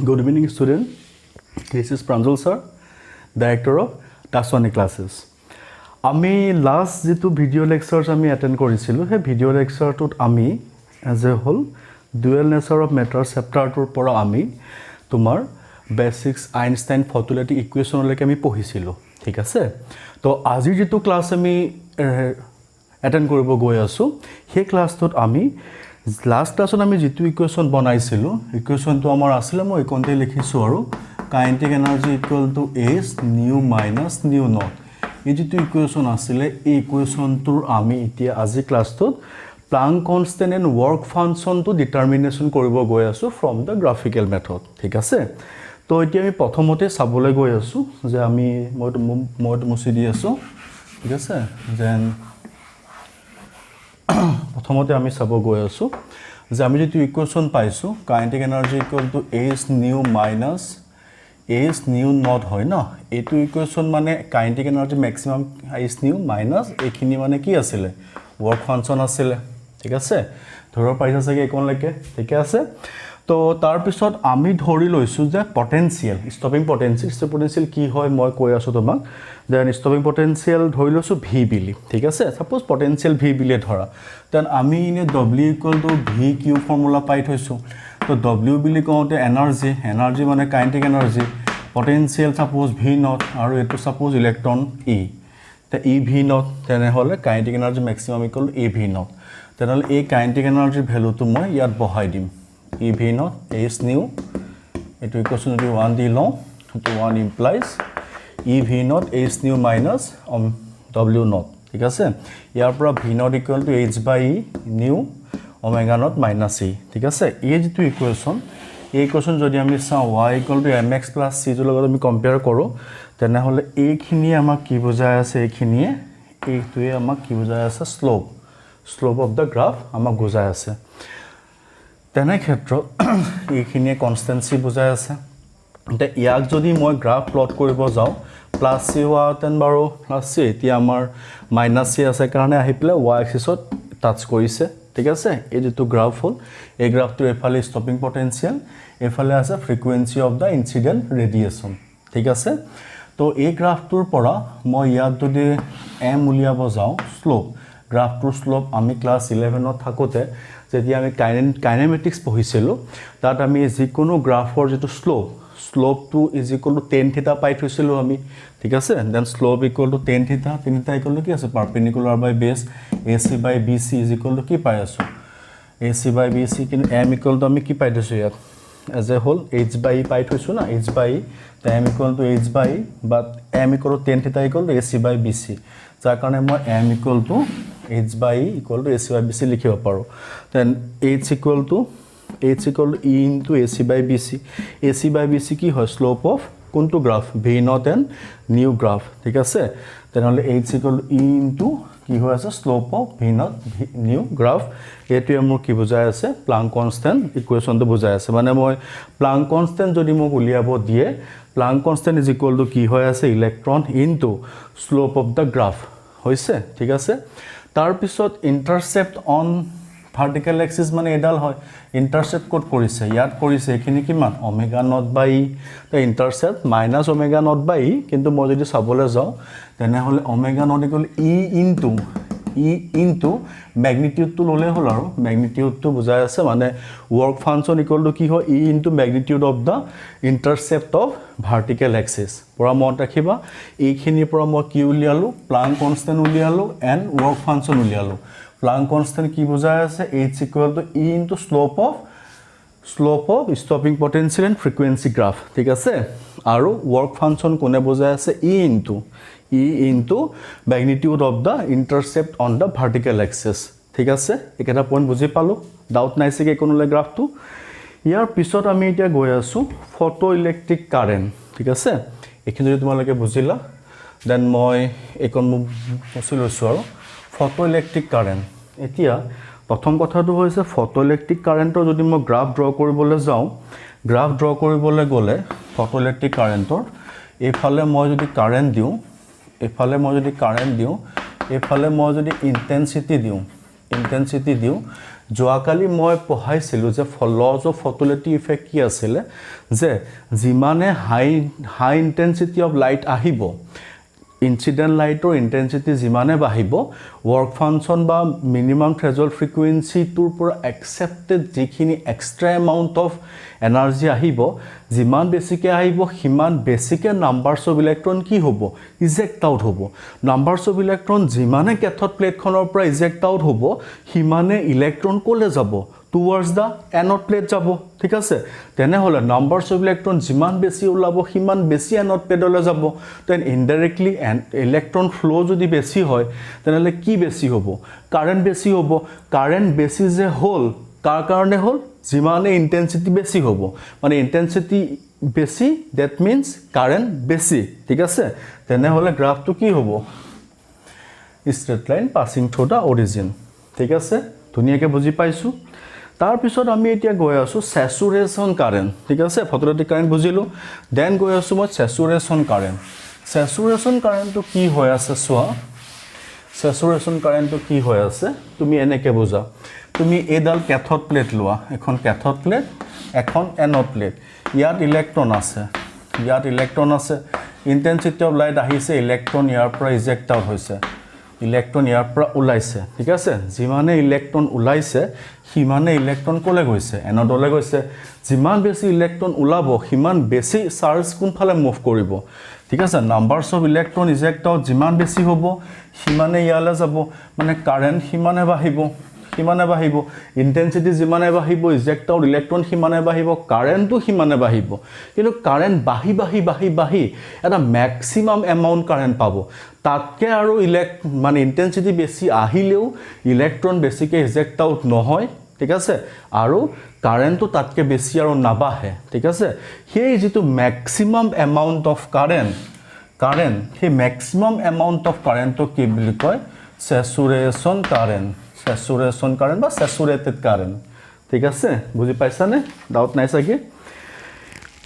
Good evening, student. This is Pranjal sir, director of Daswani classes. আমি last যেটো video lectures আমি attend কৰিছিলোঁ সেই ভিডিও লেকচাৰটোত আমি as a whole dual nature of matter চেপ্টাৰটোৰ পৰা আমি তোমাৰ বেসিক্স আইনষ্টাইন ফটোলেটিক ইকুৱেশ্যনলৈকে আমি পঢ়িছিলোঁ ঠিক আছে তো আজিৰ যেটো ক্লাছ আমি এটেন্ড কৰিব গৈ আছোঁ সেই ক্লাছটোত আমি লাষ্ট ক্লাছত আমি যেটো ইকুৱেশ্যন বনাইছিলোঁ ইকুৱেশ্যনটো আমাৰ আছিলে মই এইকণতে লিখিছোঁ আৰু kinetic energy equal to H nu minus nu not এই যেটো ইকুৱেশ্যন আছিলে এই ইকুৱেশ্যনটোৰ আমি এতিয়া আজি ক্লাছটোত প্লাংক কনষ্টেন্ট এণ্ড ৱৰ্ক ফাংচনটো ডিটাৰমিনেশ্যন কৰিব গৈ আছোঁ ফ্ৰম দ্য গ্ৰাফিকেল মেথড ঠিক আছে তো এতিয়া আমি প্ৰথমতে চাবলৈ গৈ আছোঁ যে আমি মইতো মুছি দি আছোঁ ঠিক আছে দেন প্ৰথমতে আমি চাব গৈ আছোঁ যে আমি যেটো ইকুৱেশ্যন পাইছোঁ kinetic energy equal to H nu minus H nu not হয় না এইটো ইকুৱেশ্যন মানে kinetic energy maximum H nu minus এইখিনি মানে কি আছিলে ৱৰ্ক ফাংচন আছিলে ঠিক আছে ধৰিব পাৰিছা চাগে এইকণলৈকে ঠিক আছে তো তাৰ পিছত আমি ধৰি লৈছোঁ যে পটেনশিয়াল ষ্টপিং পটেনশিয়াল কি হয় মই কৈ আছোঁ তোমাক দেন ষ্টপিং পটেনশিয়াল ধৰি লৈছোঁ V বুলি ঠিক আছে সাপোজ পটেনশিয়াল V বুলি ধৰা দেন আমি ইনে W equal to VQ formula পাই থৈছোঁ তো W বুলি কওঁতে এনাৰ্জি মানে kinetic energy potential suppose V not আৰু এটো সাপোজ ইলেক্ট্ৰন E তে EV নট তেনেহলে kinetic energy maximum equal to EV not তেনেহলে এই কাইনেটিক এনাৰ্জিৰ ভ্যালুটো মই ইয়াত বহাই দিম EV নট H nu এটো ইকুৱেশ্যন যদি 1 দি লওঁ তো 1 implies EV naught H nu minus W naught ঠিক আছে ইয়াৰ পৰা V naught equal to H by E nu omega naught minus E ঠিক আছে এই যেটো ইকুৱেশ্যন এই ইকুৱেশ্যন যদি আমি চাওঁ y equal to mx plus c ৰ লগত আমি কম্পেয়াৰ কৰোঁ তেনেহলে এইখিনি আমাক কি বুজাই আছে এইখিনিয়ে এইটোৱে আমাক কি বুজাই আছে স্লোপ অফ দ্য গ্ৰাফ আমাক বুজাই আছে তেনে ক্ষেত্ৰত এইখিনিয়ে কনষ্টেন্সি বুজাই আছে তে ইয়াক যদি মই গ্ৰাফ প্লট কৰিব যাওঁ প্লাছ c হোৱাতেন বাৰু প্লাছ c এতিয়া আমাৰ মাইনাছ c আছে কাৰণে আহি পেলাই y এক্সিছত টাচ কৰিছে ঠিক আছে এই যেটো গ্ৰাফ হল এই গ্ৰাফটো এফালে ষ্টপিং পটেনশিয়াল এফালে আছে ফ্ৰিকুৱেন্সি অফ দা ইনসিডেন্ট ৰেডিয়েশন ঠিক আছে তো এই গ্ৰাফটোৰ পৰা মই ইয়াত যদি m উলিয়াব যাওঁ স্লোপ গ্ৰাফটোৰ স্লোপ আমি ক্লাছ 11 ত থাকোতে যেতিয়া আমি কাইনেমেটিক্স পঢ়িছিলোঁ তাত আমি যিকোনো গ্ৰাফৰ যেটো স্লোপটো is equal to tan theta পাই থৈছিলোঁ আমি ঠিক আছে then slope equal to tan theta equal to কি আছে perpendicular by base AC by BC is equal to কি পাই আছো AC বাই BC কিন্তু m ইকুৱেল টু আমি কি পাই দিছো ইয়াত as a whole h by e পাই থৈছো না h by m equal to h by but m equal to tan theta equal to AC by BC যাৰ কাৰণে মই m equal to h by e equal to AC by BC লিখিব পাৰো then h equal to E into AC by BC AC by BC কি হয় slope of কোনটো graph V not and new graph ঠিক আছে তেনেহলে H equal to E into কি হৈ আছে slope of V not new graph এটো মোৰ কি বুজাই আছে প্লাংক কনষ্টেন্ট ইকুৱেশ্যনটো বুজাই আছে মানে মই প্লাংক কনষ্টেন্ট যদি মোক উলিয়াব দিয়ে Planck constant is equal to কি হৈ আছে electron into slope of the graph হৈছে ঠিক আছে তাৰ পিছত ইন্টাৰসেপ্ট অন ভাৰ্টিকেল এক্সিস মানে এডাল হয় ইন্টাৰসেপ্ট কোড কৰিছে ইয়াত কৰিছে এখিনি কিমান ওমেগা নট বাই তে intercept minus omega nought by কিন্তু মই যদি চাবলৈ যাওঁ তেনেহলে omega nought equal E into ম্যাগনিটিউডটো ললে হল আৰু ম্যাগনিটিউডটো বুজাই আছে মানে ৱৰ্ক ফাংচন ইকুৱেল টু কি হয় E into magnitude of the intercept of vertical axis পৰা মনত ৰাখিবা এইখিনিৰ পৰা মই কি উলিয়ালো প্লাংক কনষ্টেন্ট উলিয়ালো এণ্ড ৱৰ্ক ফাংচন উলিয়ালো প্লাংক কনষ্টেন্ট কি বুজাই আছে H equal to E into slope of stopping potential and frequency graph ঠিক আছে আৰু ৱৰ্ক ফাংচন কোনে বুজাই আছে E into magnitude of the intercept on the vertical axis ঠিক আছে এটা পইণ্ট বুজি পালো ডাউট নাই চাগে কোনলে গ্ৰাফটো ইয়াৰ পিছত আমি এতিয়া গৈ আছো ফটো ইলেক্ট্ৰিক কাৰেন্ট ঠিক আছে এইখিনি যদি তোমালোকে বুজিলা দেন মই একন মুছি লৈছো আৰু ফটো ইলেক্ট্ৰিক কাৰেন্ট এতিয়া প্ৰথম কথাটো হৈছে ফটো ইলেক্ট্ৰিক কাৰেন্টৰ যদি মই গ্ৰাফ ড্ৰ কৰিবলৈ যাওঁ গ্ৰাফ ড্ৰ কৰিবলৈ গলে ফটো ইলেক্ট্ৰিক কাৰেন্টৰ এফালে মই যদি কাৰেন্ট দিওঁ এফালে মই যদি ইন্টেন্সিটি দিওঁ ইন্টেন্সিটি দিওঁ যোৱাকালি মই পঢ়াইছিলোঁ যে লজ অফ ফটোলিটি ইফেক্ট কি আছিলে যে যিমানে হাই ইন্টেন্সিটি অফ লাইট আহিব ইনচিডেণ্ট লাইটৰ ইন্টেন্সিটি যিমানে বাঢ়িব ৱৰ্ক ফাংচন বা মিনিমাম থ্ৰেজল্ড ফ্ৰিকুৱেঞ্চিটোৰ পৰা একচেপ্টেড যিখিনি এক্সট্ৰা এমাউণ্ট অফ এনাৰ্জি আহিব যিমান বেছিকৈ আহিব সিমান বেছিকৈ নাম্বাৰছ অফ ইলেক্ট্ৰন কি হ'ব ইজেক্ট আউট হ'ব নাম্বাৰছ অফ ইলেক্ট্ৰন যিমানে কেথড প্লেটখনৰ পৰা ইজেক্ট আউট হ'ব সিমানে ইলেক্ট্ৰন ক'লৈ যাব টুৱাৰ্ডছ দ্য এনড প্লেট যাব ঠিক আছে তেনেহ'লে নাম্বাৰছ অফ ইলেক্ট্ৰন যিমান বেছি ওলাব সিমান বেছি এনড প্লেটলৈ যাব দেন ইনডাইৰেক্টলি ইলেক্ট্ৰন ফ্ল' যদি বেছি হয় তেনেহ'লে কি বেছি হ'ব কাৰেণ্ট বেছি হ'ব কাৰেণ্ট বেছি যে হ'ল কাৰ কাৰণে হ'ল যিমানে ইন্টেন্সিটি বেছি হ'ব মানে ইন্টেন্সিটি বেছি ডেট মিনছ কাৰেণ্ট বেছি ঠিক আছে তেনেহ'লে গ্ৰাফটো কি হ'ব straight line passing through the origin ঠিক আছে ধুনীয়াকৈ বুজি পাইছোঁ তাৰপিছত আমি এতিয়া গৈ আছোঁ স্যাচুৰেশ্যন কাৰেণ্ট ঠিক আছে ফটোলিটিক কাৰেণ্ট বুজিলোঁ দেন গৈ আছোঁ মই স্যাচুৰেশ্যন কাৰেণ্টটো কি হৈ আছে চোৱা স্যাচুৰেশ্যন কাৰেণ্টটো কি হৈ আছে তুমি এনেকৈ বুজা তুমি এইডাল কেথড প্লেট লোৱা এখন কেথড প্লেট এখন এনড প্লেট ইয়াত ইলেক্ট্ৰন আছে ইন্টেন্সিটি অফ লাইট আহিছে ইলেক্ট্ৰন ইয়াৰ পৰা ইজেক্ট আউট হৈছে ইলেক্ট্ৰন ইয়াৰ পৰা ওলাইছে ঠিক আছে যিমানে ইলেক্ট্ৰন ওলাইছে সিমানে ইলেক্ট্ৰন ক'লৈ গৈছে এনডলৈ গৈছে যিমান বেছি ইলেক্ট্ৰন ওলাব সিমান বেছি চাৰ্জ কোনফালে মুভ কৰিব ঠিক আছে numbers of electron eject out যিমান বেছি হ'ব সিমানে ইয়ালৈ যাব মানে কাৰেণ্ট সিমানে বাঢ়িব ইন্টেন্সিটি যিমানে বাঢ়িব ইজেক্ট আউট ইলেক্ট্ৰন সিমানে বাঢ়িব কাৰেণ্টটো সিমানে বাঢ়িব কিন্তু কাৰেণ্ট বাঢ়ি এটা মেক্সিমাম এমাউণ্ট কাৰেণ্ট পাব তাতকৈ আৰু মানে ইন্টেন্সিটি বেছি আহিলেও ইলেক্ট্ৰন বেছিকৈ ইজেক্ট আউট নহয় ঠিক আছে আৰু কাৰেণ্টটো তাতকৈ বেছি আৰু নাবাঢ়ে ঠিক আছে সেই যিটো মেক্সিমাম এমাউণ্ট অফ কাৰেণ্ট সেই মেক্সিমাম এমাউণ্ট অফ কাৰেণ্টটো কি বুলি কয় স্যাচুৰেশ্যন কাৰেণ্ট বা স্যাচুৰেটেড কাৰেণ্ট ঠিক আছে বুজি পাইছানে ডাউট নাই চাগে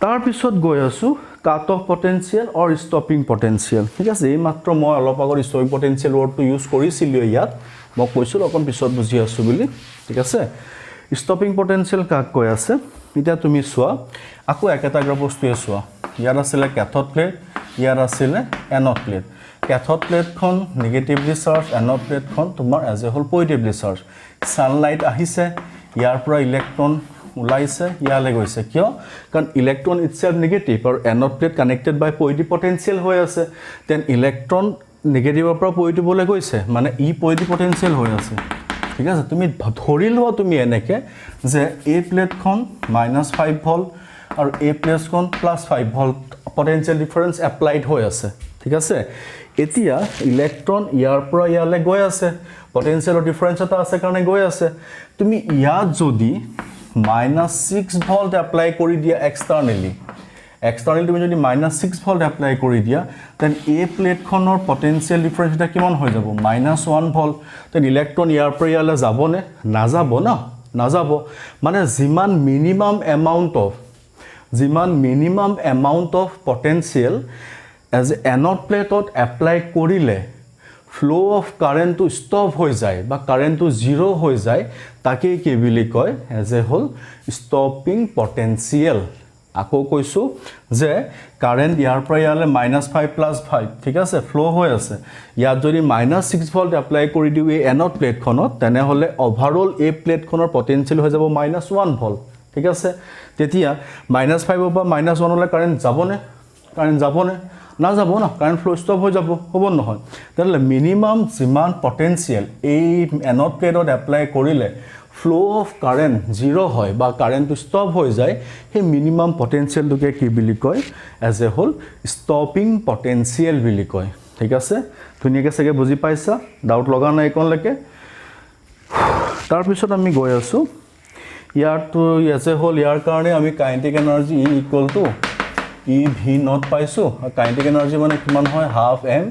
তাৰপিছত গৈ আছোঁ কাট অফ পটেনচিয়েল অৰ ষ্টপিং পটেনচিয়েল ঠিক আছে এই মাত্ৰ মই অলপ আগত ষ্টপিং পটেনচিয়েল ৱৰ্ডটো ইউজ কৰিছিলোঁ ইয়াত মই কৈছিলোঁ অকণ পিছত বুজি আছোঁ বুলি ঠিক আছে ষ্টপিং পটেনচিয়েল কাক কৈ আছে এতিয়া তুমি চোৱা আকৌ একেটা বস্তুৱে চোৱা ইয়াত আছিলে কেথড প্লেট ইয়াত আছিলে এনড প্লেট কেথড প্লেটখন নিগেটিভলি চাৰ্জ এনড প্লেটখন তোমাৰ as a whole positively charge sunlight আহিছে ইয়াৰ পৰা ইলেক্ট্ৰন ওলাইছে ইয়ালৈ গৈছে কিয় কাৰণ ইলেক্ট্ৰন ইটছেল্ফ নিগেটিভ আৰু anode plate connected by positive potential হৈ আছে দেন ইলেক্ট্ৰন নিগেটিভৰ পৰা পজিটিভলৈ গৈছে মানে পজিটিভ পটেনচিয়েল হৈ আছে ঠিক আছে তুমি ধৰি লোৱা তুমি এনেকৈ যে এই প্লেটখন -5 ভল্ট আৰু এই প্লেটখন +5 ভল্ট পটেনচিয়েল ডিফাৰেঞ্চ এপ্লাইড হৈ আছে ঠিক আছে এতিয়া ইলেক্ট্ৰন ইয়াৰ পৰা ইয়ালৈ গৈ আছে পটেনচিয়েলৰ ডিফাৰেঞ্চ এটা আছে কাৰণে গৈ আছে তুমি ইয়াত যদি -6 ভল্ট এপ্লাই কৰি দিয়া এক্সটাৰ্নেলি তুমি যদি -6 ভল্ট এপ্লাই কৰি দিয়া দেন এই প্লেটখনৰ পটেনচিয়েল ডিফাৰেঞ্চ এটা কিমান হৈ যাব -1 ভল্ট দেন ইলেক্ট্ৰন ইয়াৰ পৰা ইয়ালৈ যাবনে নাযাব মানে যিমান minimum amount of potential as anode প্লেটত এপ্লাই কৰিলে ফ্ল' অফ কাৰেণ্টটো ষ্টপ হৈ যায় বা কাৰেণ্টটো জিৰ' হৈ যায় তাকে কি বুলি কয় as a whole stopping potential আকৌ কৈছোঁ যে কাৰেণ্ট ইয়াৰ পৰা ইয়ালৈ -5 +5 ঠিক আছে ফ্ল' হৈ আছে ইয়াত যদি -6 ভল্ট এপ্লাই কৰি দিওঁ এই এনড প্লেটখনত তেনেহ'লে অভাৰঅল এই প্লেটখনৰ পটেনচিয়েল হৈ যাব -1 ভল্ট ঠিক আছে তেতিয়া -5ৰ পৰা -1লৈ কাৰেণ্ট যাবনে নাযাব ন কাৰেণ্ট ফ্ল' ষ্টপ হৈ যাব হ'ব নহয় তেনেহ'লে মিনিমাম যিমান পটেনচিয়েল এই এনড প্লেটত এপ্লাই কৰিলে ফ্ল' অফ কাৰেণ্ট জিৰ' হয় বা কাৰেণ্টটো ষ্টপ হৈ যায় সেই মিনিমাম পটেনচিয়েলটোকে কি বুলি কয় as a whole stopping potential বুলি কয় ঠিক আছে ধুনীয়াকৈ চাগে বুজি পাইছা ডাউট লগা নাই এইকণলৈকে তাৰপিছত আমি গৈ আছোঁ ইয়াৰটো এজ এ হোল ইয়াৰ কাৰণে আমি কাইনেটিক এনাৰ্জি EV0 পাইছোঁ আৰু কাইনেটিক এনাৰ্জি মানে কিমান হয় ½ m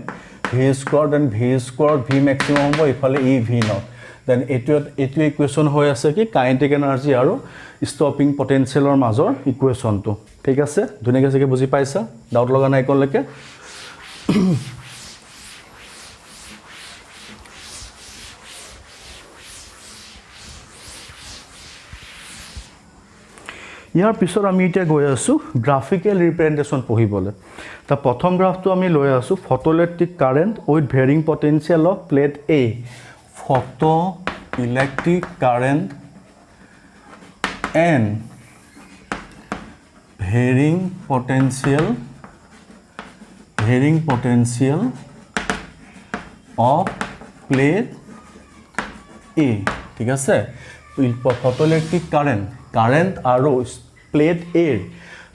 v² v মেক্সিমাম হ'ব ইফালে EV0 দেন এইটো ইকুৱেশ্যন হৈ আছে কি কাইনেটিক এনাৰ্জি আৰু ষ্টপিং পটেনচিয়েলৰ মাজৰ ইকুৱেশ্যনটো ঠিক আছে ধুনীয়াকৈ চাগে বুজি পাইছা ডাউট লগা নাই এইকণলৈকে ইয়াৰ পিছত আমি এতিয়া গৈ আছোঁ গ্ৰাফিকেল ৰিপ্ৰেজেণ্টেশ্যন পঢ়িবলৈ তাৰ প্ৰথম গ্ৰাফটো আমি লৈ আছোঁ photoelectric current with varying potential of plate A photo electric current and varying potential of plate A ঠিক আছে ফটোইলেক্ট্ৰিক কাৰেণ্ট আৰু প্লেট এৰ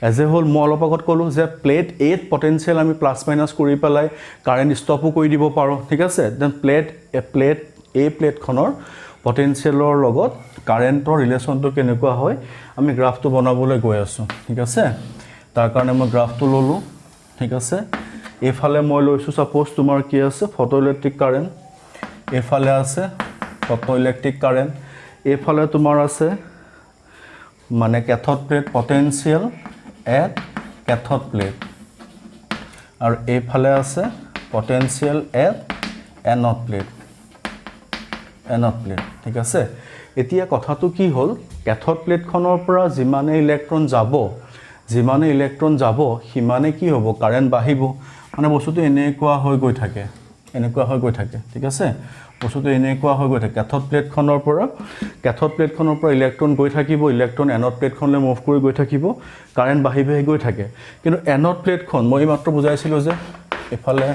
এজ এ হোল মই অলপ আগত ক'লোঁ যে প্লেট এত পটেনচিয়েল আমি প্লাছ মাইনাছ কৰি পেলাই কাৰেণ্ট ষ্টপো কৰি দিব পাৰোঁ ঠিক আছে দেন প্লেটখনৰ পটেনচিয়েলৰ লগত কাৰেণ্টৰ ৰিলেশ্যনটো কেনেকুৱা হয় আমি গ্ৰাফটো বনাবলৈ গৈ আছোঁ ঠিক আছে তাৰ কাৰণে মই গ্ৰাফটো ল'লোঁ ঠিক আছে এইফালে মই লৈছোঁ ছাপ'জ তোমাৰ কি আছে ফটোইলেক্ট্ৰিক কাৰেণ্ট এইফালে আছে ফটোইলেক্ট্ৰিক কাৰেণ্ট এইফালে তোমাৰ আছে মানে cathode plate potential at cathode plate আৰু এইফালে আছে পটেনচিয়েল এট এনড প্লেট ঠিক আছে এতিয়া কথাটো কি হ'ল কেথড প্লেটখনৰ পৰা যিমানে ইলেক্ট্ৰন যাব সিমানে কি হ'ব কাৰেণ্ট বাঢ়িব মানে বস্তুটো এনেকুৱা হৈ গৈ থাকে ঠিক আছে বস্তুটো এনেকুৱা হৈ গৈ থাকে কেথড প্লেটখনৰ পৰা ইলেক্ট্ৰন গৈ থাকিব ইলেক্ট্ৰন এনড প্লেটখনলৈ মুভ কৰি গৈ থাকিব কাৰেণ্ট বাঢ়ি গৈ থাকে কিন্তু এনড প্লেটখন মই মাত্ৰ বুজাইছিলোঁ যে এফালে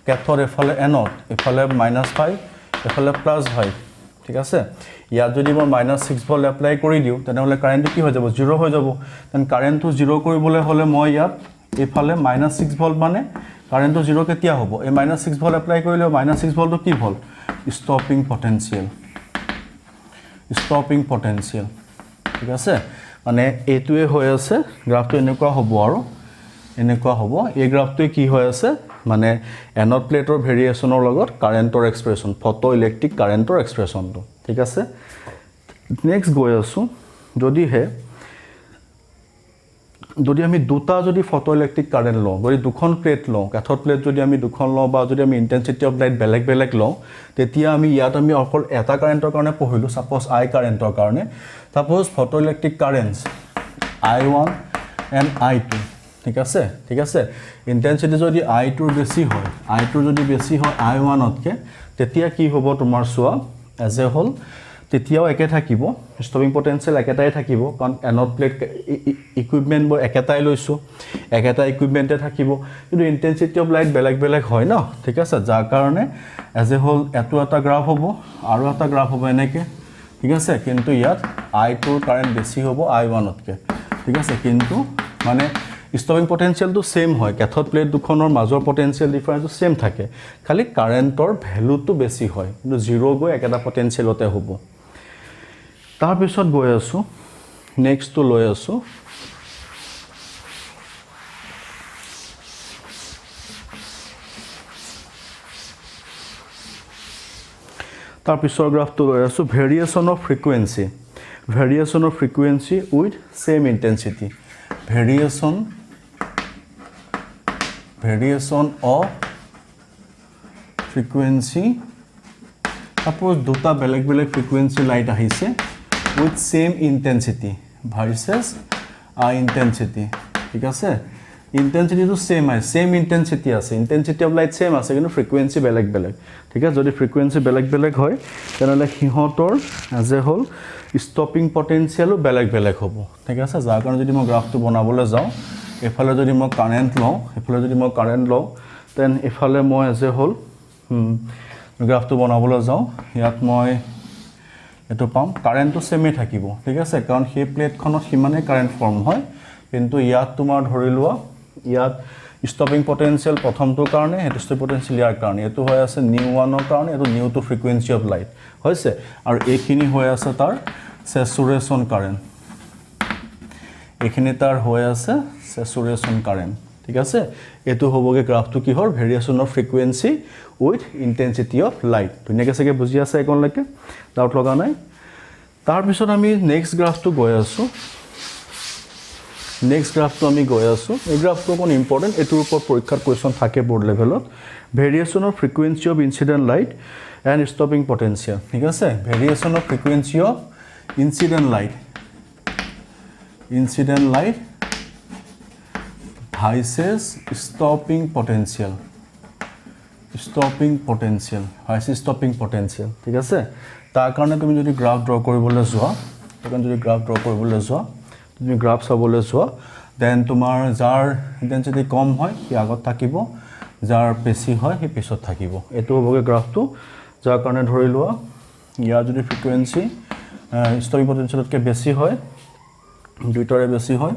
কেথড এফালে এনড এফালে -5 এফালে +5 ঠিক আছে ইয়াত যদি মই -6 ভোল্ট এপ্লাই কৰি দিওঁ তেনেহ'লে কাৰেণ্টটো কি হৈ যাব 0 হৈ যাব দেন কাৰেণ্টটো 0 কৰিবলৈ হ'লে মই ইয়াত এইফালে -6 ভোল্ট মানে কাৰেণ্টটো 0 কেতিয়া হ'ব এই -6 ভোল্ট এপ্লাই কৰিলে -6 ভোল্টটো কি ভোল্ট স্টপিং পটেনচিয়েল ঠিক আছে মানে এইটোৱে হৈ আছে গ্ৰাফটো এনেকুৱা হ'ব আৰু এনেকুৱা হ'ব এই গ্ৰাফটোৱে কি হৈ আছে মানে এনড প্লেটৰ ভেৰিয়েশ্যনৰ লগত কাৰেণ্টৰ এক্সপ্ৰেশ্যন ফটো ইলেক্ট্ৰিক কাৰেণ্টৰ এক্সপ্ৰেশ্যনটো ঠিক আছে নেক্সট গৈ আছোঁ যদি আমি দুটা যদি ফটো ইলেক্ট্ৰিক কাৰেণ্ট লওঁ যদি দুখন প্লেট লওঁ কেথড প্লেট যদি আমি দুখন লওঁ বা যদি আমি ইণ্টেনচিটি অফ লাইট বেলেগ লওঁ তেতিয়া আমি ইয়াত আমি অকল এটা কাৰেণ্টৰ কাৰণে পঢ়িলোঁ ছাপ'জ আই কাৰেণ্টৰ কাৰণে suppose photo electric currents I1 and I2 ঠিক আছে ইণ্টেনচিটি যদি I2 বেছি হয় I1তকৈ তেতিয়া কি হ'ব তোমাৰ চোৱা এজ এ হোল তেতিয়াও একে থাকিব ষ্টপিং পটেনচিয়েল একেটাই থাকিব কাৰণ এনড প্লেট ইকুইপমেণ্টবোৰ একেটাই লৈছোঁ একেটা ইকুইপমেণ্টে থাকিব কিন্তু ইণ্টেনচিটি অফ লাইট বেলেগ হয় ন ঠিক আছে যাৰ কাৰণে এজ এ হোল এইটো এটা গ্ৰাফ হ'ব আৰু এটা গ্ৰাফ হ'ব এনেকৈ ঠিক আছে কিন্তু ইয়াত I2ৰ কাৰেণ্ট বেছি হ'ব I1তকৈ ঠিক আছে কিন্তু মানে ষ্টপিং পটেনচিয়েলটো সেম হয় কেথড প্লেট দুখনৰ মাজৰ পটেনচিয়েল ডিফাৰেন্সটো সেম থাকে খালি কাৰেণ্টৰ ভ্যালুটো বেছি হয় কিন্তু 0 গৈ একেটা পটেনচিয়েলতে হ'ব তাৰ পিছত গৈ আছো নেক্সটটো লৈ আছো তাৰ পিছৰ গ্ৰাফটো লৈ আছো variation of frequency with same intensity variation of frequency suppose দুটা বেলেগ frequency light আহিছে with same intensity versus intensity ঠিক আছে intensity তো same intensity আছে intensity of light same আছে কিন্তু frequency বেলেগ ঠিক আছে যদি frequency বেলেগ হয় তেনেহলে হিহতৰ as a whole stopping potential বেলেগ হ'ব ঠিক আছে যাৰ কাৰণে যদি মই গ্ৰাফটো বনাবলৈ যাওঁ এফালে যদি মই কাৰেন্ট লওঁ দেন এফালে মই as a whole গ্ৰাফটো বনাবলৈ যাওঁ ইয়াত মই এটো পাম কাৰেন্টটো সেমে থাকিব ঠিক আছে কাৰণ সেই প্লেটখনত সিমানে কাৰেন্ট ফৰ্ম হয় কিন্তু ইয়াত তোমাৰ ধৰি লোৱা ইয়াত stopping potential প্ৰথমটোৰ কাৰণে হেতু stopping potential ইয়াৰ কাৰণে এটো হৈ আছে নিউ 1ৰ কাৰণে এটো nu two frequency of light হৈছে আৰু এইখিনি হৈ আছে তাৰ saturation current এইখিনি তাৰ হৈ আছে saturation current ঠিক আছে এটো হ'বগে গ্ৰাফটো কি হল variation of frequency with intensity of light ধুনিয়াকে সকে বুজি আছে একনলৈকে ডাউট লগা নাই তাৰ পিছত আমি নেক্সট গ্ৰাফটো গৈ আছো Next graph to ami goi asu ei graph to kon important etur upor porikhar question thake board levelot variation of frequency of incident light and stopping potential ঠিক আছে variation of frequency of incident light incident light versus stopping potential versus stopping potential ঠিক আছে তাৰ কাৰণে তুমি যদি graph draw কৰিবলৈ যোৱা তুমি গ্ৰাফ চাবলৈ যোৱা দেন তোমাৰ যাৰ ইন্টেন্সিটি কম হয় সি আগত থাকিব যাৰ বেছি হয় সি পিছত থাকিব এটো হ'বগে গ্ৰাফটো যাৰ কাৰণে ধৰি লোৱা ইয়াৰ যদি ফ্ৰিকুৱেন্সি stopping potentialতকৈ বেছি হয় দুইটাৰে বেছি হয়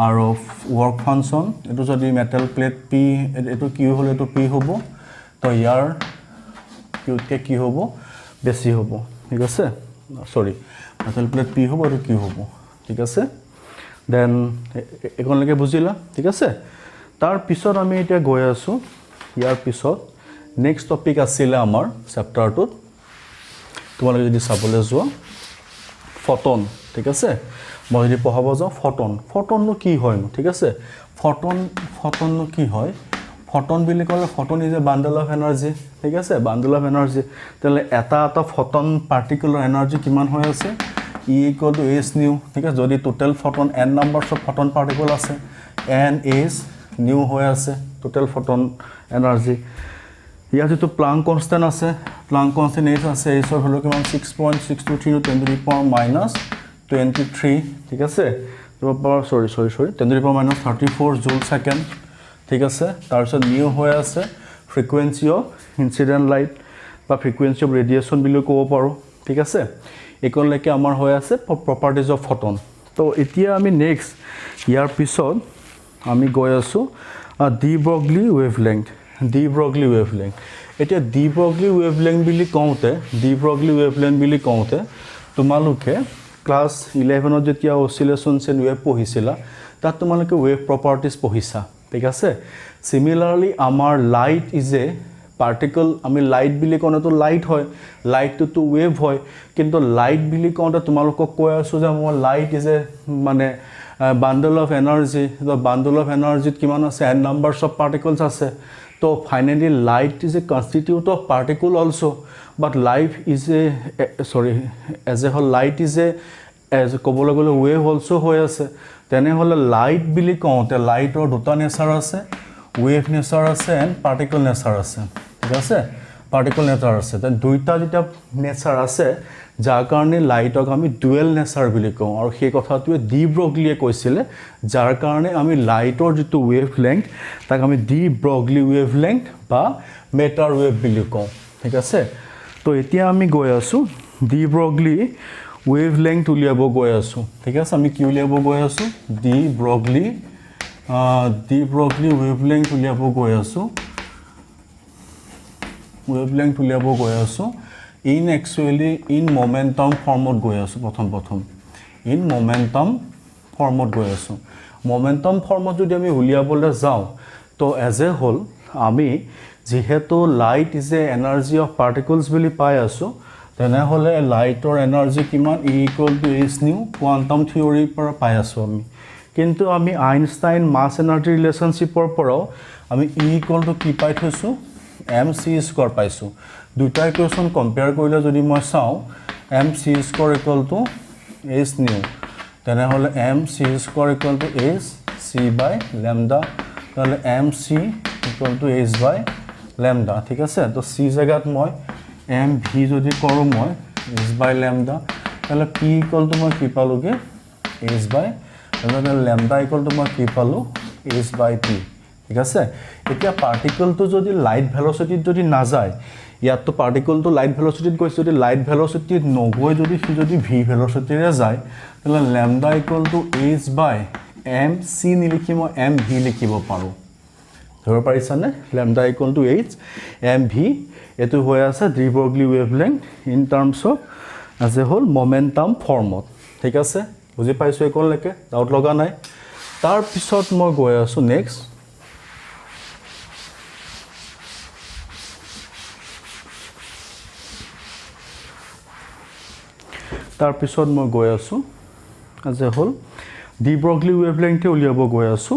আৰু work function এটো যদি metal plate p এটো q হলে এটো p হ'ব তো ইয়াৰ q কে কি হ'ব বেছি হ'ব ঠিক আছে সৰি metal plate p হ'ব আৰু q হ'ব ঠিক আছে দেন একনলৈকে বুজিলা ঠিক আছে তাৰ পিছত আমি এতিয়া গৈ আছো ইয়াৰ পিছত নেক্সট টপিক আছিল আমাৰ চেপ্টাৰটোত তোমালোকে যদি চাবলৈ যোৱা ফটন ঠিক আছে মই যদি পঢ়াব যাওঁ ফটননো কি হয় ঠিক আছে ফটননো কি হয় ফটন বুলি ক'লে photon is a bundle of energy ঠিক আছে বান্ডল অফ এনাৰ্জি তেলে এটা ফটন পাৰ্টিকুলাৰ এনাৰ্জি কিমান হৈ আছে E equal to h nu ঠিক আছে যদি total photon n numbers of photon particle আছে n h nu হৈ আছে টোটাল ফটন এনাৰ্জি ইয়াৰ যেটো প্লাংক কনস্ট্যান্ট আছে প্লাংক কনস্ট্যান্ট h আছে h ৰ ভ্যালু কিমান 6.623 10 to the power minus 23 ঠিক আছে তো power sorry 10 to the power minus 34 জুল সেকেন্ড ঠিক আছে তাৰপিছত নিউ হৈ আছে ফ্ৰিকুৱেন্সি অফ ইনসিডেন্ট লাইট বা ফ্ৰিকুৱেন্সি অফ ৰেডিয়েশন বুলি ক'ব পাৰো ঠিক আছে একনলৈকে আমাৰ হৈ আছে প্ৰপাৰ্টিজ অফ ফটন তো এতিয়া আমি নেক্সট ইয়াৰ পিছত আমি গৈ আছো ডি ব্ৰগলি ওয়েভলেংথ এতিয়া ডি ব্ৰগলি ওয়েভলেংথ বুলি কওঁতে তোমালোকে ক্লাস 11 যেতিয়া অসিলেশনছ এণ্ড ওয়েভ পঢ়িছিলা তাত তোমালোকে ওয়েভ প্ৰপাৰ্টিজ পঢ়িছা ঠিক আছে সিমিলাৰলি আমাৰ লাইট ইজ এ পাৰ্টিকল আমি লাইট বুলি কোনটো লাইট হয় লাইটটো তো ওয়েভ হয় কিন্তু লাইট বুলি কোনটো তোমালোকক কৈ আছো যে মই লাইট ইজ এ মানে bundle of energy the bundle of energy কিমান আছে n numbers of particles আছে তো finally light is a constitute of particle also but life is a as a whole light is a as ক'বলৈ গ'লে wave also হৈ আছে তেনে হলে লাইট বুলি কওঁতে লাইটৰ দুটা নেচাৰ আছে wave নেচাৰ আছে and particle নেচাৰ আছে ঠিক আছে particle নেচাৰ আছে তেন দুইটা যেটা নেচাৰ আছে যাৰ কাৰণে লাইটক আমি ডুৱেল নেচাৰ বুলি কওঁ আৰু সেই কথাটোৱে ডি ব্ৰগলিয়ে কৈছিলে যাৰ কাৰণে আমি লাইটৰ যেটো ওয়েভলেংথ তাক আমি ডি ব্ৰগলি ওয়েভলেংথ বা মেটাৰ ওয়েভ বুলি কওঁ ঠিক আছে তো এতিয়া আমি গৈ আছো ডি ব্ৰগলি ওয়েভলেংথ উলিয়াব গৈ আছো ঠিক আছে আমি কি উলিয়াব গৈ আছো ডি ব্ৰগলি ওয়েভলেংথ উলিয়াব গৈ আছো in actually in momentum formত গৈ আছো প্ৰথম in momentum formত গৈ আছো momentum formত যদি আমি উলিয়াবলৈ যাও তো as a whole আমি যেহেতু light is a energy of particles বুলি পাই আছো তেনে হলে লাইটৰ এনাৰ্জি কিমান E equal to h nu quantum theory পৰা পাই আছো আমি কিন্তু আমি আইনষ্টাইন মাস এনাৰ্জি ৰিলেশনশিপৰ পৰাও আমি E equal to কি পাই থৈছো mc স্কয়াৰ পাইছো দুটা ইকুৱেশ্যন কম্পেয়াৰ কৰিলে যদি মই চাও mc square equal to h nu তেনে হলে mc square equal to h c by lambda তাহলে mc equal to h by lambda ঠিক আছে তো c জায়গাত মই mv যদি কৰো মই h by lambda তাহলে p ইকুৱেল টু মই কি পালোগে h by lambda equal to মই কি পালো h by p ঠিক আছে এতিয়া পাৰ্টিকলটো যদি লাইট ভেলোসিটিত যদি না যায় ইয়াতো পাৰ্টিকলটো লাইট ভেলোসিটিত গৈছে যদি লাইট ভেলোসিটিত নগৈ যদি v ভেলোসিটিৰে যায় তাহলে lambda equal to h by mc নিলিখি মই mv লিখিব পাৰো ধৰ পাৰিছানে lambda equal to h mv এটো হৈ আছে de Broglie wavelength in terms of as a whole momentum formত ঠিক আছে বুজি পাইছো একলৈকে ডাউট লগা নাই তাৰ পিছত মই গৈ আছো নেক্সট তাৰ পিছত মই গৈ আছো as a whole de Broglie wavelength উলিয়াব গৈ আছো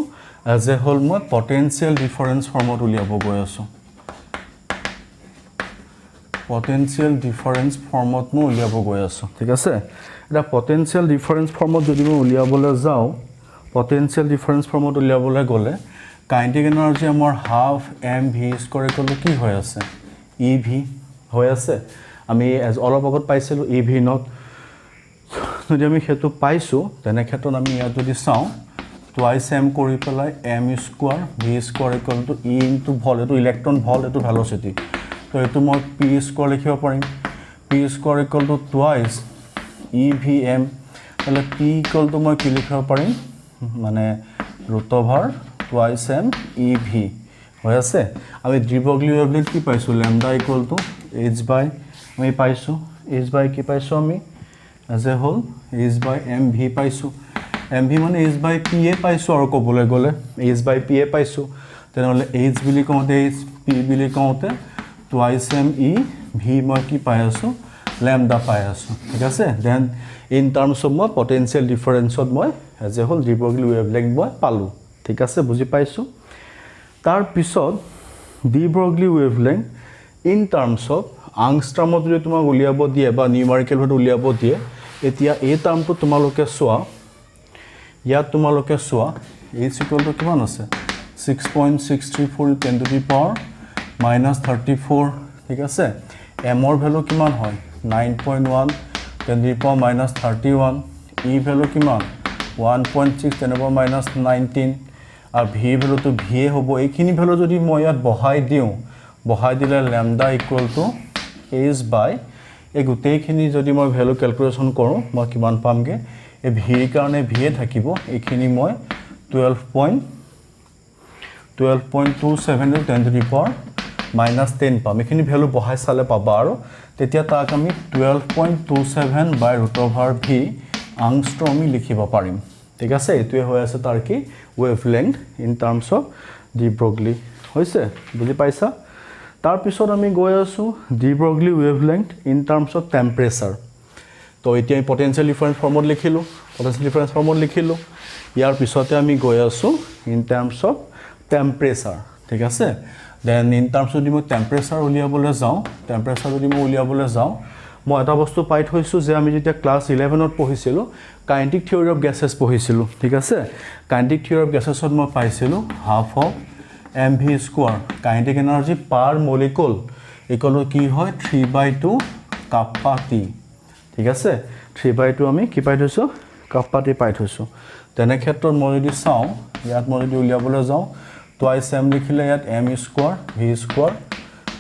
as a whole মই পটেনশিয়াল ডিফাৰেন্স ফৰ্মত উলিয়াব গৈ আছো পটেনশিয়াল ডিফাৰেন্স ফৰ্মত মই উলিয়াব গৈ আছোঁ ঠিক আছে এটা পটেনশিয়াল ডিফাৰেন্স ফৰ্মত যদি মই উলিয়াবলৈ যাওঁ পটেনশিয়াল ডিফাৰেন্স ফৰ্মত উলিয়াবলৈ গ'লে কাইনেটিক এনাৰ্জি আমাৰ half mv square equal to কি হৈ আছে ev হৈ আছে আমি অলপ আগত পাইছিলোঁ ev নট যদি আমি হেতু পাইছোঁ তেনে ক্ষেত্ৰত আমি ইয়াত যদি চাওঁ টুৱাইস m কৰি পেলাই m square v square equal to e into ভল এটো ইলেক্ট্ৰন ভল এটো ভেলোচিটি তো এটো মই p স্কয়াৰ লিখিব পাৰিম p square equal to twice evm তাহলে p ইকুৱেল টু মই কি লিখিব পাৰিম মানে root over twice m ev হৈ আছে আমি ডি ব্ৰগলি ৱেভলেন্থ কি পাইছো ল্যামডা ইকুৱেল টু h বাই আমি পাইছো h বাই কি পাইছো আমি as a whole h by mv পাইছো mv মানে h by p এ পাইছো আৰু ক'বলৈ গ'লে h by p এ পাইছো তেনেহলে h বুলি কওঁতে h p বুলি কওঁতে টুৱাইস m e v মই কি পাই আছো ল্যামডা পাই আছো ঠিক আছে দেন ইন টার্মস অফ মই পটেনশিয়াল ডিফাৰেন্সত মই as a whole ডি ব্ৰগলি ৱেভলেন্থ মই পালো ঠিক আছে বুজি পাইছো তাৰ পিছত ডি ব্ৰগলি ৱেভলেন্থ ইন টাৰ্মস অফ আংস্ট্ৰমত যদি তোমাক উলিয়াব দিয়ে বা নিউমেৰিকেল ভাবে উলিয়াব দিয়ে এতিয়া এই টাৰ্মটো তোমালোকে সোয়া ইয়াত তোমালোকে সোয়া h ইকুৱেল টু কিমান আছে 6.634 10 to the power -34 ঠিক আছে m ৰ ভ্যালু কিমান হয় 9.1 10 to the power -31 e value কিমান 1.6 10 to the power -19 আৰু v ভ্যালু তো v হ'ব এইখিনি ভ্যালু যদি মই ইয়াত বহাই দিলে ল্যামডা ইকুৱেল টু h বাই এই গোটেইখিনি যদি মই ভ্যালু ক্যালকুলেশন কৰো মই কিমান পামগে এই v ৰ কাৰণে v এ থাকিব এইখিনি মই 12.27 10 to the power -10 পাম এইখিনি ভ্যালু বহাই চালে পাবা আৰু তেতিয়া তাক আমি 12.27 by root over v angstrom লিখিব পাৰিম ঠিক আছে এটোৱে হৈ আছে তাৰ কি wavelength in terms of de Broglie হৈছে বুজি পাইছা তাৰ পিছত আমি গৈ আছো de Broglie wavelength in terms of temperature তো এতিয়া পটেনশিয়াল ডিফাৰেন্স ফৰ্মত লিখিলো ইয়াৰ পিছতে আমি গৈ আছো ইন টাৰ্মস অফ টেম্পাৰেচাৰ ঠিক আছে দেন ইন টাৰ্মস যদি মই টেম্পাৰেচাৰ উলিয়াবলৈ যাওঁ মই এটা বস্তু পাই থৈছো যে আমি যেতিয়া ক্লাস 11 ত পঢ়িছিলো কাইনেটিক থিওৰি অফ গ্যাসেস পঢ়িছিলো ঠিক আছে কাইনেটিক থিওৰি অফ গ্যাসেসত মই পাইছিলো half of mv square kinetic energy per molecule equal কি হয় 3/2 কাপ্পা t ঠিক আছে 3/2 আমি কি পাই থৈছো কাপ্পা t পাই থৈছো তেনে ক্ষেত্ৰত মই যদি চাওঁ ইয়াত মই যদি উলিয়াবলৈ যাওঁ টুৱাইস m লিখিলে ইয়াত m square v square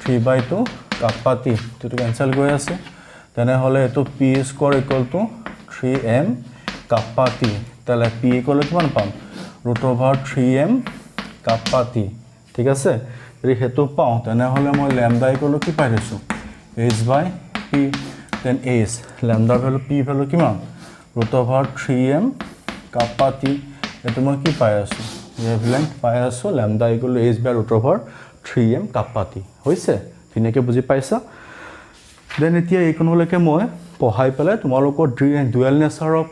3/2 kappa t তো কেনসেল হৈ আছে তেনে হলে এটো p square equal to 3m kappa t তাহলে p ইকুৱেল কিমান পাম root over 3m kappa t ঠিক আছে যদি হেতু পাও তেনে হলে মই ল্যামডা ইকুৱেল কি পাই থৈছো h by p then h lambda value p value কিমান root over 3m kappa t এটো মই কি পাই আছো ওয়েভলেন্থ পাই আছো lambda equal h by root over 3m kappa t হৈছে তিনেকে বুজি পাইছা দেন এতিয়া এইকনলৈকে মই পঢ়াই পেলাই তোমালোকৰ ডুৱেল নেচাৰ অফ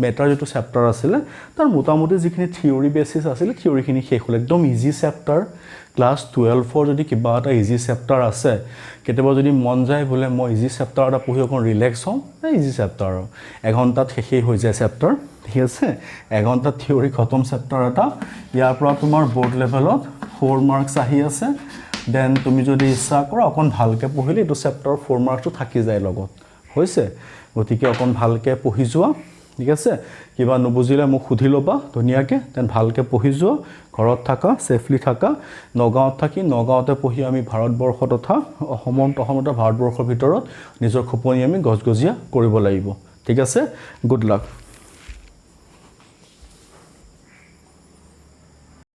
মেটাৰ যেটো চেপ্টাৰ আছিল তাৰ মোটামুটি যিখিনি থিওৰি বেসিস আছিল থিওৰিখিনি শেষ হ'ল একদম ইজি চেপ্টাৰ ক্লাস 12 ফৰ যদি কিবা এটা ইজি চেপ্টাৰ আছে কেতিয়াবা যদি মন যায় বলে মই ইজি চেপ্টাৰ এটা পঢ়ি অকন ৰিলেক্স হম ইজি চেপ্টাৰ এঘণ্টাত শেষই হৈ যায় চেপ্টাৰ ঠিক আছে এঘণ্টাত থিওৰি খতম চেপ্টাৰ এটা ইয়াৰ পৰা তোমাৰ বোৰ্ড লেভেলত 4 মাৰ্কস আহি আছে দেন তুমি যদি ইচ্ছা কৰা অকন ভালকে পঢ়িলে এটো চেপ্টাৰ 4 মাৰ্কটো থাকি যায় লগত হৈছে গতিকে অকন ভালকে পঢ়ি যোৱা ঠিক আছে কিবা নবুজিলে মোক সুধি লবা ধুনিয়াকে দেন ভালকে পঢ়ি যোৱা ঘৰত থাকা সেফলি থাকা নগাঁৱত থাকি নগাঁৱতে পঢ়ি আমি ভাৰতবৰ্ষ তথা অসমত ভাৰতবৰ্ষৰ ভিতৰত নিজৰ খুপনি আমি গজগজিয়া কৰিব লাগিব ঠিক আছে গুড লাক